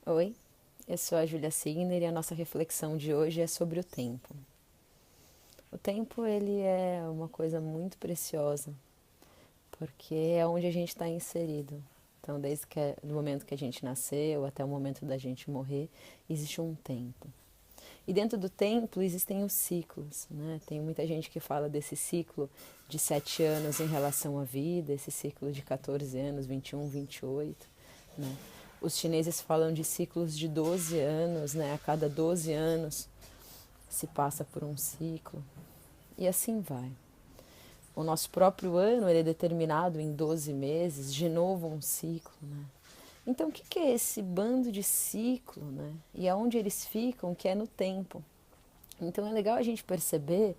Oi, eu sou a Júlia Signer e a nossa reflexão de hoje é sobre o tempo. O tempo ele é uma coisa muito preciosa, porque é onde a gente está inserido. Então, desde do momento que a gente nasceu até o momento da gente morrer, existe um tempo. E dentro do tempo existem os ciclos, né? Tem muita gente que fala desse ciclo de 7 anos em relação à vida, esse ciclo de 14 anos, 21, 28, né? Os chineses falam de ciclos de 12 anos, né? A cada 12 anos se passa por um ciclo e assim vai. O nosso próprio ano ele é determinado em 12 meses, de novo um ciclo, né? Então, o que é esse bando de ciclo, né? E aonde eles ficam, que é no tempo. Então, é legal a gente perceber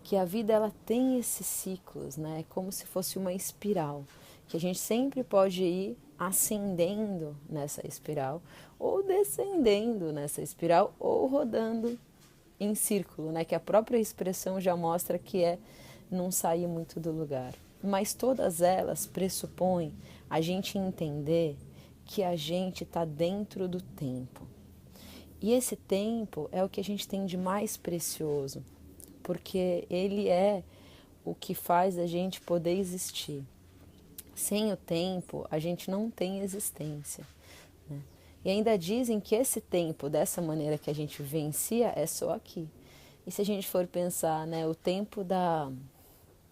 que a vida ela tem esses ciclos, né? É como se fosse uma espiral, que a gente sempre pode ir ascendendo nessa espiral, ou descendendo nessa espiral, ou rodando em círculo, né? Que a própria expressão já mostra que é não sair muito do lugar. Mas todas elas pressupõem a gente entender que a gente está dentro do tempo. E esse tempo é o que a gente tem de mais precioso, porque ele é o que faz a gente poder existir. Sem o tempo, a gente não tem existência, né? E ainda dizem que esse tempo, dessa maneira que a gente vivencia, é só aqui. E se a gente for pensar, né, o tempo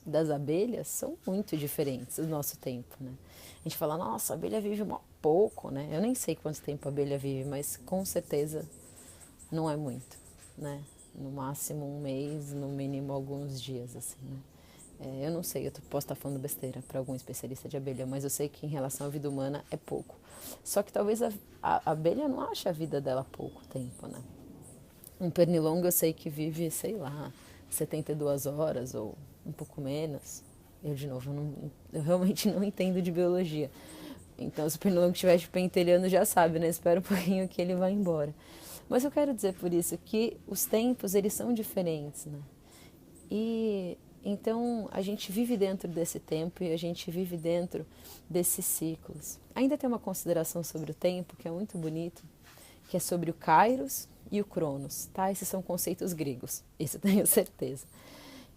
das abelhas são muito diferentes do nosso tempo, né? A gente fala, nossa, a abelha vive pouco, né? Eu nem sei quanto tempo a abelha vive, mas com certeza não é muito, né? No máximo um mês, no mínimo alguns dias, assim, né? Eu não sei, eu posso estar falando besteira para algum especialista de abelha, mas eu sei que em relação à vida humana é pouco. Só que talvez a abelha não ache a vida dela pouco tempo, né? Um pernilongo eu sei que vive, sei lá, 72 horas ou um pouco menos. Eu, de novo, eu realmente não entendo de biologia. Então, se o pernilongo estiver pentelhando, já sabe, né? Espera um pouquinho que ele vai embora. Mas eu quero dizer por isso que os tempos, eles são diferentes, né? E então a gente vive dentro desse tempo e a gente vive dentro desses ciclos. Ainda tem uma consideração sobre o tempo que é muito bonito, que é sobre o Kairos e o Cronos, tá? Esses são conceitos gregos, isso eu tenho certeza.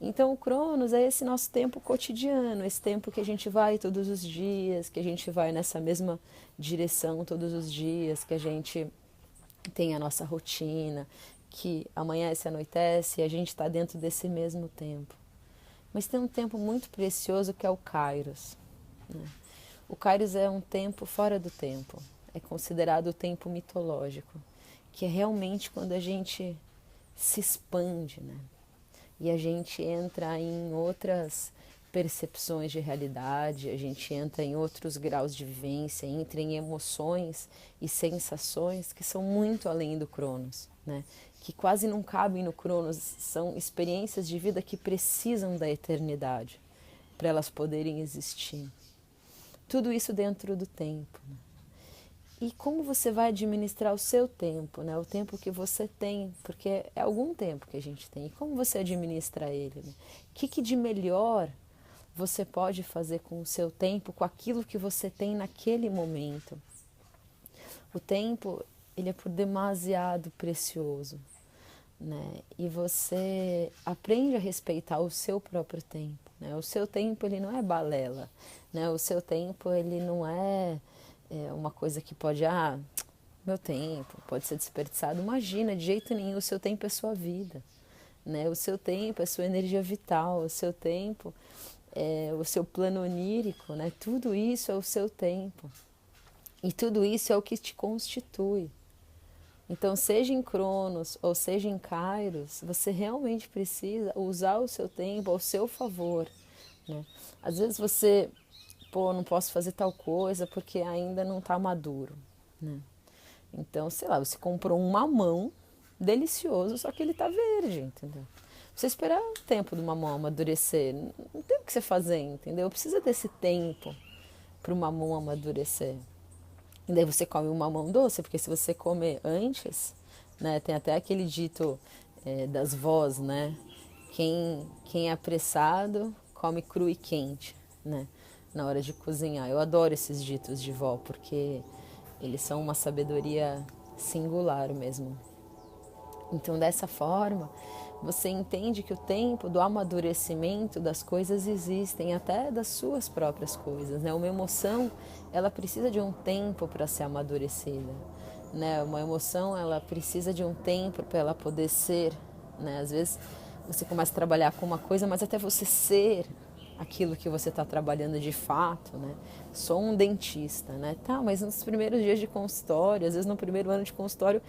Então o Cronos é esse nosso tempo cotidiano, esse tempo que a gente vai todos os dias, que a gente vai nessa mesma direção todos os dias, que a gente tem a nossa rotina, que amanhece, anoitece e a gente está dentro desse mesmo tempo. Mas tem um tempo muito precioso que é o Kairos, né? O Kairos é um tempo fora do tempo, é considerado o tempo mitológico, que é realmente quando a gente se expande, né? E a gente entra em outras percepções de realidade, a gente entra em outros graus de vivência, entra em emoções e sensações que são muito além do Cronos, né? Que quase não cabem no Cronos, são experiências de vida que precisam da eternidade para elas poderem existir. Tudo isso dentro do tempo, né? E como você vai administrar o seu tempo, né? O tempo que você tem, porque é algum tempo que a gente tem. E como você administra ele, né? O que de melhor você pode fazer com o seu tempo, com aquilo que você tem naquele momento? O tempo, ele é por demasiado precioso, né? E você aprende a respeitar o seu próprio tempo, né? O seu tempo, ele não é balela, né? O seu tempo, ele não é uma coisa que pode, meu tempo pode ser desperdiçado. Imagina, de jeito nenhum, o seu tempo é sua vida, né? O seu tempo é sua energia vital, o seu tempo é o seu plano onírico, né? Tudo isso é o seu tempo. E tudo isso é o que te constitui. Então, seja em Cronos ou seja em Kairos, você realmente precisa usar o seu tempo ao seu favor, né? Às vezes você, não posso fazer tal coisa porque ainda não está maduro, né? Então, sei lá, você comprou um mamão delicioso, só que ele está verde, entendeu? Você esperar o tempo do mamão amadurecer, não tem o que você fazer, entendeu? Precisa desse tempo para o mamão amadurecer. E daí você come um mamão doce, porque se você comer antes, né, tem até aquele dito das vós, né? Quem é apressado come cru e quente, né? Na hora de cozinhar. Eu adoro esses ditos de vó, porque eles são uma sabedoria singular mesmo. Então, dessa forma, você entende que o tempo do amadurecimento das coisas existem, até das suas próprias coisas, né? Uma emoção, ela precisa de um tempo para ser amadurecida, né? Uma emoção, ela precisa de um tempo para ela poder ser, né? Às vezes você começa a trabalhar com uma coisa, mas até você ser aquilo que você está trabalhando de fato, né? Sou um dentista, né? Tá, mas nos primeiros dias de consultório, às vezes no primeiro ano de consultório,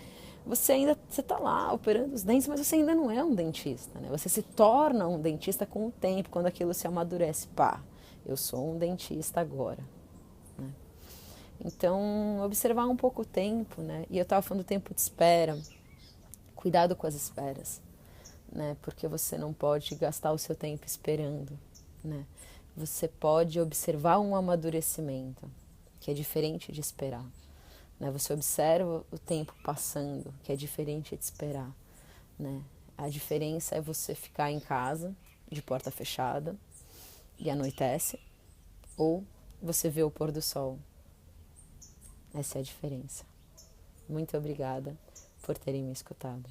você está lá operando os dentes, mas você ainda não é um dentista, né? Você se torna um dentista com o tempo, quando aquilo se amadurece. Pá, eu sou um dentista agora, né? Então, observar um pouco o tempo, né? E eu estava falando do tempo de espera. Cuidado com as esperas, né? Porque você não pode gastar o seu tempo esperando, né? Você pode observar um amadurecimento, que é diferente de esperar, né? Você observa o tempo passando, que é diferente de esperar, né? A diferença é você ficar em casa, de porta fechada, e anoitece, ou você vê o pôr do sol. Essa é a diferença. Muito obrigada por terem me escutado.